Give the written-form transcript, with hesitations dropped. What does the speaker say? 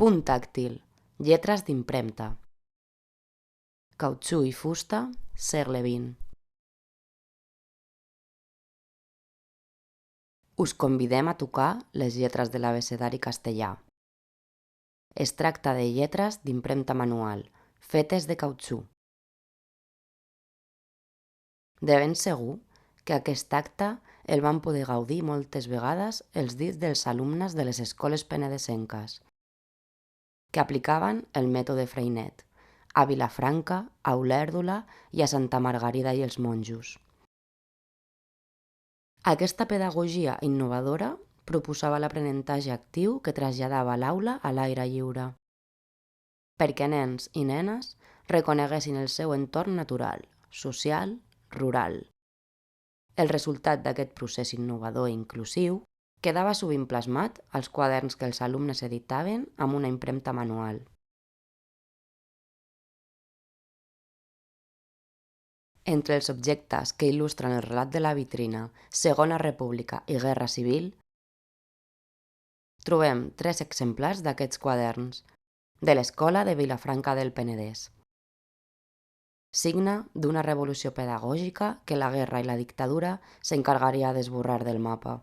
Punt tàctil, lletres d'impremta. Cautxú i fusta, segle XX. Us convidem a tocar les lletres de l'abecedari castellà. Es tracta de lletres d'impremta manual, fetes de cautxú. De ben segur que aquest acte el van poder gaudir moltes vegades els dits dels alumnes de les escoles penedesenques, que aplicaven el mètode Freinet a Vilafranca, a Olèrdola i a Santa Margarida i els monjos. Aquesta pedagogia innovadora proposava l'aprenentatge actiu que traslladava l'aula a l'aire lliure, perquè nens i nenes reconeguessin el seu entorn natural, social, rural. El resultat d'aquest procés innovador i inclusiu quedava sovint plasmat als quaderns que els alumnes editaven amb una impremta manual. Entre els objectes que il·lustren el relat de la vitrina Segona República i Guerra Civil, trobem 3 exemplars d'aquests quaderns de l'Escola de Vilafranca del Penedès. Signe d'una revolució pedagògica que la guerra i la dictadura s'encargaria d'esborrar del mapa.